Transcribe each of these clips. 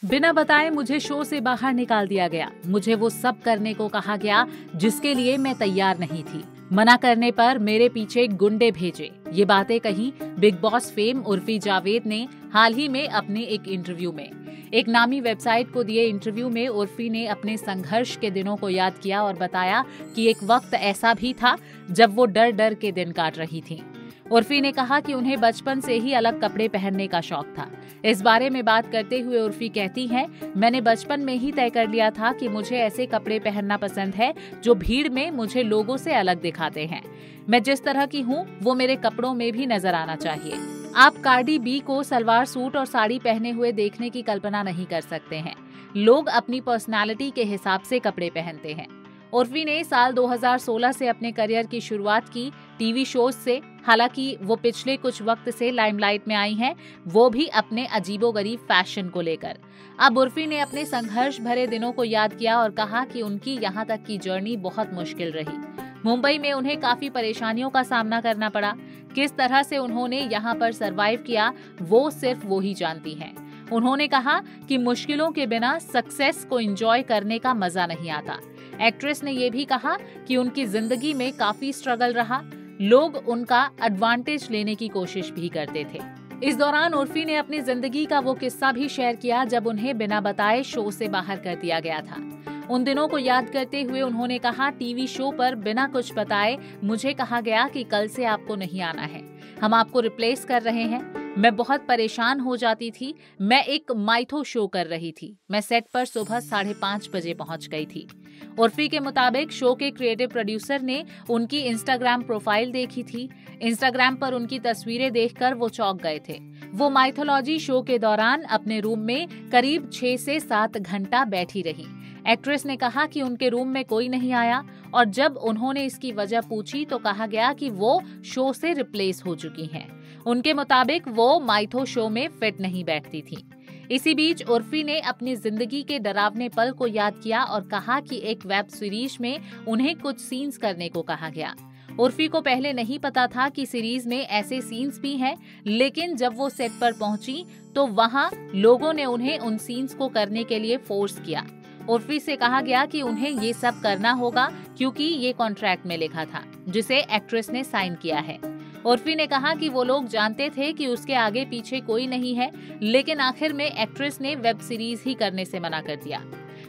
बिना बताए मुझे शो से बाहर निकाल दिया गया। मुझे वो सब करने को कहा गया जिसके लिए मैं तैयार नहीं थी। मना करने पर मेरे पीछे गुंडे भेजे। ये बातें कही big boss fame Urfi Javed ने हाल ही में अपने एक इंटरव्यू में। एक नामी वेबसाइट को दिए इंटरव्यू में उर्फी ने अपने संघर्ष के दिनों को याद किया और बताया कि एक वक्त ऐसा भी था जब वो डर डर के दिन काट रही थी। उर्फी ने कहा कि उन्हें बचपन से ही अलग कपड़े पहनने का शौक था। इस बारे में बात करते हुए उर्फी कहती हैं, मैंने बचपन में ही तय कर लिया था कि मुझे ऐसे कपड़े पहनना पसंद है जो भीड़ में मुझे लोगों से अलग दिखाते हैं। मैं जिस तरह की हूँ वो मेरे कपड़ों में भी नजर आना चाहिए। आप कार्डी बी को सलवार सूट और साड़ी पहने हुए देखने की कल्पना नहीं कर सकते हैं। लोग अपनी पर्सनालिटी के हिसाब से कपड़े पहनते हैं। उर्फी ने साल 2016 से अपने करियर की शुरुआत की टीवी शोज से। हालांकि वो पिछले कुछ वक्त से लाइमलाइट में आई हैं, वो भी अपने अजीबोगरीब फैशन को लेकर। अब उर्फी ने अपने संघर्ष भरे दिनों को याद किया और कहा कि उनकी यहाँ तक की जर्नी बहुत मुश्किल रही। मुंबई में उन्हें काफी परेशानियों का सामना करना पड़ा। किस तरह से उन्होंने यहाँ पर सरवाइव किया वो सिर्फ वो ही जानती हैं। उन्होंने कहा कि मुश्किलों के बिना सक्सेस को एंजॉय करने का मजा नहीं आता। एक्ट्रेस ने ये भी कहा कि उनकी जिंदगी में काफी स्ट्रगल रहा। लोग उनका एडवांटेज लेने की कोशिश भी करते थे। इस दौरान उर्फी ने अपनी जिंदगी का वो किस्सा भी शेयर किया जब उन्हें बिना बताए शो से बाहर कर दिया गया था। उन दिनों को याद करते हुए उन्होंने कहा, टीवी शो पर बिना कुछ बताए मुझे कहा गया कि कल से आपको नहीं आना है, हम आपको रिप्लेस कर रहे हैं। मैं बहुत परेशान हो जाती थी। मैं एक माइथो शो कर रही थी। मैं सेट पर सुबह 5:30 बजे पहुंच गई थी। उर्फी के मुताबिक शो के क्रिएटिव प्रोड्यूसर ने उनकी इंस्टाग्राम प्रोफाइल देखी थी। इंस्टाग्राम पर उनकी तस्वीरें देखकर वो चौंक गए थे। वो माइथोलॉजी शो के दौरान अपने रूम में करीब 6 से 7 घंटा बैठी रही। एक्ट्रेस ने कहा कि उनके रूम में कोई नहीं आया और जब उन्होंने इसकी वजह पूछी तो कहा गया कि वो शो से रिप्लेस हो चुकी हैं। उनके मुताबिक वो माइथो शो में फिट नहीं बैठती थी। इसी बीच उर्फी ने अपनी जिंदगी के डरावने पल को याद किया और कहा कि एक वेब सीरीज में उन्हें कुछ सीन्स करने को कहा गया। उर्फी को पहले नहीं पता था कि सीरीज में ऐसे सीन्स भी हैं, लेकिन जब वो सेट पर पहुंची तो वहां लोगों ने उन्हें उन सीन्स को करने के लिए फोर्स किया। उर्फी से कहा गया कि उन्हें ये सब करना होगा क्योंकि ये कॉन्ट्रैक्ट में लिखा था जिसे एक्ट्रेस ने साइन किया है। उर्फी ने कहा कि वो लोग जानते थे कि उसके आगे पीछे कोई नहीं है, लेकिन आखिर में एक्ट्रेस ने वेब सीरीज ही करने से मना कर दिया।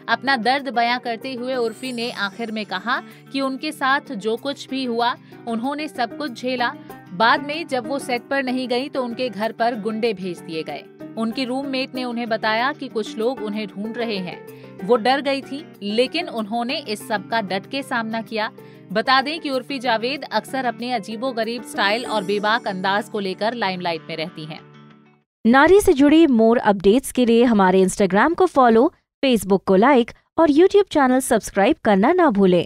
अपना दर्द बयां करते हुए उर्फी ने आखिर में कहा कि उनके साथ जो कुछ भी हुआ उन्होंने सब कुछ झेला। बाद में जब वो सेट पर नहीं गई तो उनके घर पर गुंडे भेज दिए गए। उनकी रूममेट ने उन्हें बताया कि कुछ लोग उन्हें ढूंढ रहे हैं। वो डर गई थी, लेकिन उन्होंने इस सब का डट के सामना किया। बता दें कि उर्फी जावेद अक्सर अपने अजीबोगरीब स्टाइल और बेबाक अंदाज को लेकर लाइमलाइट में रहती हैं। नारी से जुड़ी मोर अपडेट्स के लिए हमारे इंस्टाग्राम को फॉलो, फेसबुक को लाइक और यूट्यूब चैनल सब्सक्राइब करना ना भूलें।